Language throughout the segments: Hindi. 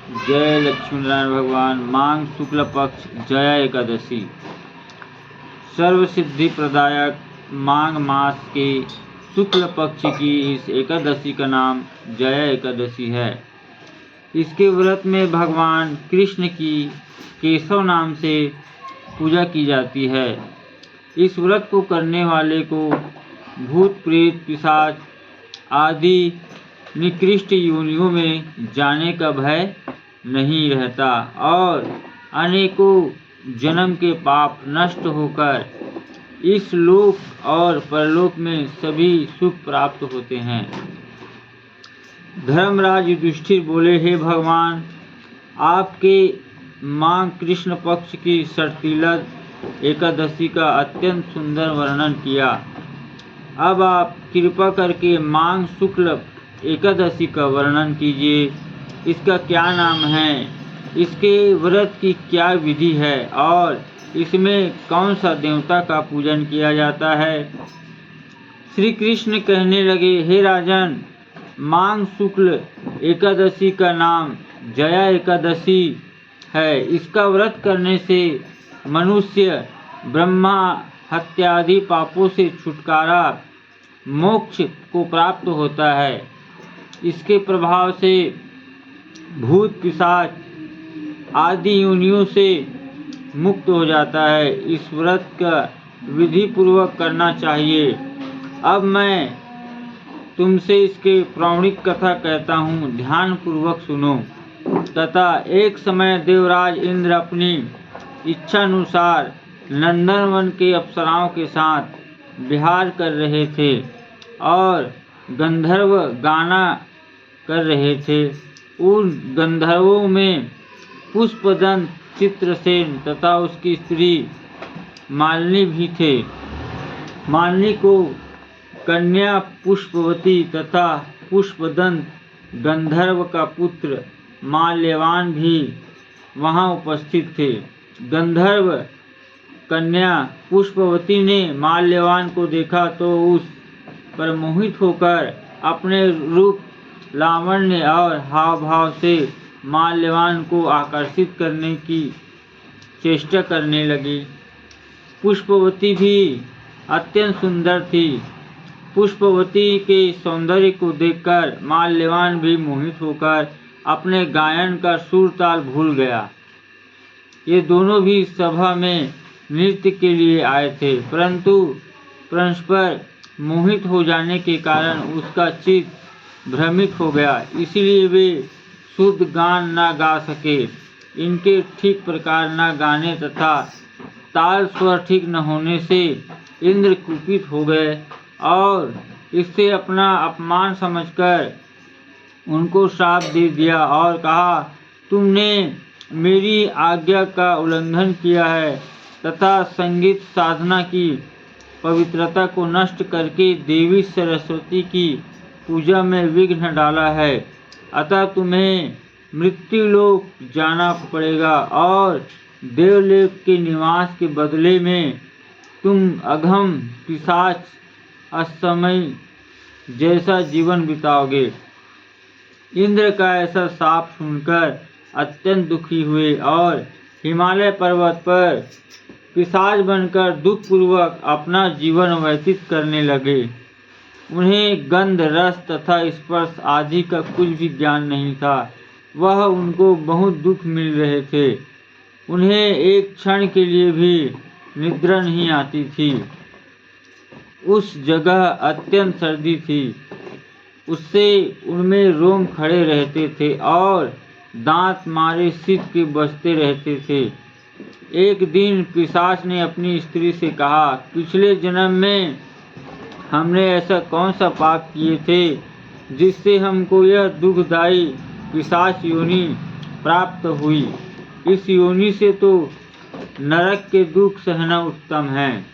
जय लक्ष्मी नारायण भगवान। माघ शुक्ल पक्ष जया एकादशी सर्व सिद्धि प्रदायक माघ मास के शुक्ल पक्ष की इस एकादशी का नाम जया एकादशी है। इसके व्रत में भगवान कृष्ण की केशव नाम से पूजा की जाती है। इस व्रत को करने वाले को भूत प्रेत पिशाच आदि निकृष्ट योनियों में जाने का भय नहीं रहता और अनेकों जन्म के पाप नष्ट होकर इस लोक और परलोक में सभी सुख प्राप्त होते हैं। धर्मराज युधिष्ठिर बोले, हे भगवान, आपके माघ कृष्ण पक्ष की षटतिला एकादशी का अत्यंत सुंदर वर्णन किया। अब आप कृपा करके माघ शुक्ल एकादशी का वर्णन कीजिए। इसका क्या नाम है, इसके व्रत की क्या विधि है और इसमें कौन सा देवता का पूजन किया जाता है। श्री कृष्ण कहने लगे, हे राजन, माघ शुक्ल एकादशी का नाम जया एकादशी है। इसका व्रत करने से मनुष्य ब्रह्मा हत्यादि पापों से छुटकारा मोक्ष को प्राप्त होता है। इसके प्रभाव से भूत पिशाच आदि योनियों से मुक्त हो जाता है। इस व्रत का विधि पूर्वक करना चाहिए। अब मैं तुमसे इसके पौराणिक कथा कहता हूँ, ध्यान पूर्वक सुनो। तथा एक समय देवराज इंद्र अपनी इच्छानुसार नंदनवन के अप्सराओं के साथ विहार कर रहे थे और गंधर्व गाना कर रहे थे। उन गंधर्वों में पुष्पदंत चित्रसेन तथा उसकी स्त्री मालिनी भी थे। मालिनी को कन्या पुष्पवती तथा पुष्पदंत गंधर्व का पुत्र माल्यवान भी वहां उपस्थित थे। गंधर्व कन्या पुष्पवती ने माल्यवान को देखा तो उस पर मोहित होकर अपने रूप लावण्य और हाव भाव से माल्यवान को आकर्षित करने की चेष्टा करने लगी। पुष्पवती भी अत्यंत सुंदर थी। पुष्पवती के सौंदर्य को देखकर माल्यवान भी मोहित होकर अपने गायन का सुर ताल भूल गया। ये दोनों भी सभा में नृत्य के लिए आए थे, परंतु परस्पर मोहित हो जाने के कारण उसका चित्त भ्रमित हो गया, इसलिए वे शुद्ध गान न गा सके। इनके ठीक प्रकार न गाने तथा ताल स्वर ठीक न होने से इंद्र कुपित हो गए और इससे अपना अपमान समझकर उनको श्राप दे दिया और कहा, तुमने मेरी आज्ञा का उल्लंघन किया है तथा संगीत साधना की पवित्रता को नष्ट करके देवी सरस्वती की पूजा में विघ्न डाला है। अतः तुम्हें मृत्युलोक जाना पड़ेगा और देवलोक के निवास के बदले में तुम अघम पिशाच असमय जैसा जीवन बिताओगे। इंद्र का ऐसा शाप सुनकर अत्यंत दुखी हुए और हिमालय पर्वत पर पिशाच बनकर दुखपूर्वक अपना जीवन व्यतीत करने लगे। उन्हें गंध रस तथा स्पर्श आदि का कुछ भी ज्ञान नहीं था। वह उनको बहुत दुख मिल रहे थे। उन्हें एक क्षण के लिए भी निद्रा नहीं आती थी। उस जगह अत्यंत सर्दी थी, उससे उनमें रोम खड़े रहते थे और दांत मारे शीत के बजते रहते थे। एक दिन पिशाच ने अपनी स्त्री से कहा, पिछले जन्म में हमने ऐसा कौन सा पाप किए थे जिससे हमको यह दुखदायी पिशाच योनि प्राप्त हुई। इस योनि से तो नरक के दुख सहना उत्तम है।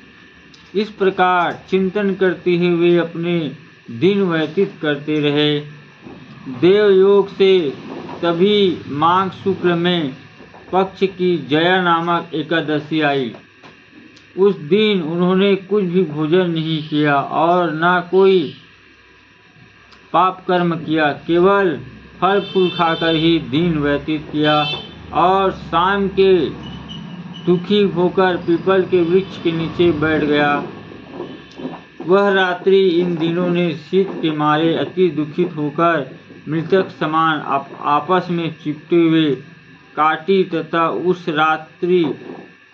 इस प्रकार चिंतन करते हुए वे अपने दिन व्यतीत करते रहे। देवयोग से तभी माघ शुक्ल में पक्ष की जया नामक एकादशी आई। उस दिन उन्होंने कुछ भी भोजन नहीं किया और न कोई पाप कर्म किया, केवल फल फूल खाकर ही दिन व्यतीत किया और शाम के दुखी होकर पीपल के वृक्ष के नीचे बैठ गया। वह रात्रि इन दिनों ने शीत के मारे अति दुखित होकर मृतक समान आपस में चिपटे हुए काटी तथा उस रात्रि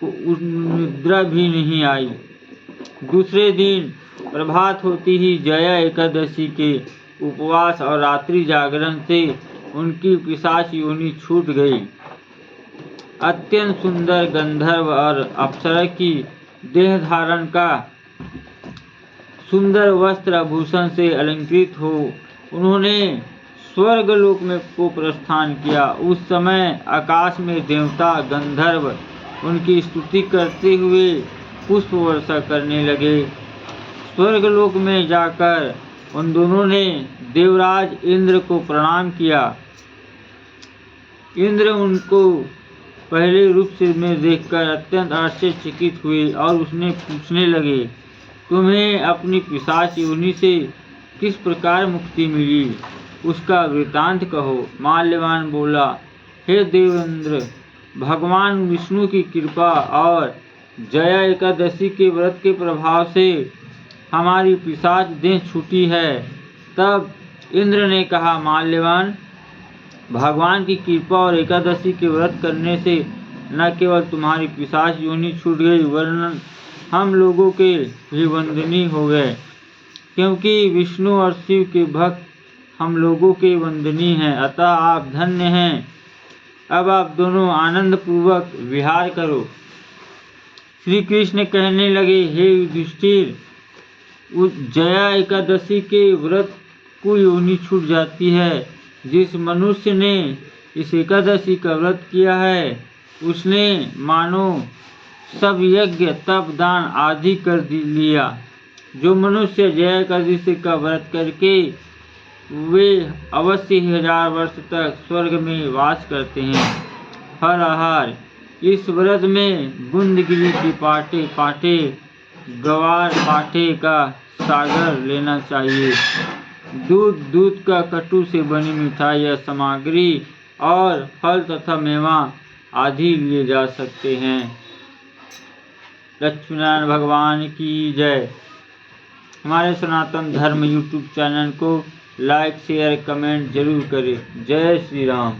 को निद्रा भी नहीं आई। दूसरे दिन प्रभात होती ही जया एकादशी के उपवास और रात्रि जागरण से उनकी पिशाच योनि छूट गई। अत्यंत सुंदर गंधर्व और अप्सरा की देह धारण का सुंदर वस्त्र आभूषण से अलंकृत हो उन्होंने स्वर्गलोक में को प्रस्थान किया। उस समय आकाश में देवता गंधर्व उनकी स्तुति करते हुए पुष्प वर्षा करने लगे। स्वर्गलोक में जाकर उन दोनों ने देवराज इंद्र को प्रणाम किया। इंद्र उनको पहले रूप से में देखकर अत्यंत आश्चर्यचकित हुए और उसने पूछने लगे, तुम्हें अपनी पिशाच योनि से किस प्रकार मुक्ति मिली, उसका वृतांत कहो। माल्यवान बोला, हे देवेंद्र, भगवान विष्णु की कृपा और जया एकादशी के व्रत के प्रभाव से हमारी पिशाच देह छूटी है। तब इंद्र ने कहा, माल्यवान, भगवान की कृपा और एकादशी के व्रत करने से न केवल तुम्हारी पिशाच योनि छूट गई वरन हम लोगों के भी वंदनीय हो गए, क्योंकि विष्णु और शिव के भक्त हम लोगों के वंदनीय हैं। अतः आप धन्य हैं। अब आप दोनों आनंद पूर्वक विहार करो। श्री कृष्ण कहने लगे, हे युधिष्ठिर, उस जया एकादशी के व्रत को योनि छूट जाती है। जिस मनुष्य ने इस एकादशी का व्रत किया है उसने मानो सब यज्ञ तप दान आदि कर लिया। जो मनुष्य जया एकादशी का व्रत करके वे अवश्य 1000 वर्ष तक स्वर्ग में वास करते हैं। फलाहार, इस व्रत में गुंदगिरी की पाटे गवार पाटे का सागर लेना चाहिए। दूध का कटु से बनी मिठाई या सामग्री और फल तथा मेवा आदि लिए जा सकते हैं। लक्ष्मीनारायण भगवान की जय। हमारे सनातन धर्म यूट्यूब चैनल को लाइक शेयर कमेंट जरूर करें। जय श्री राम।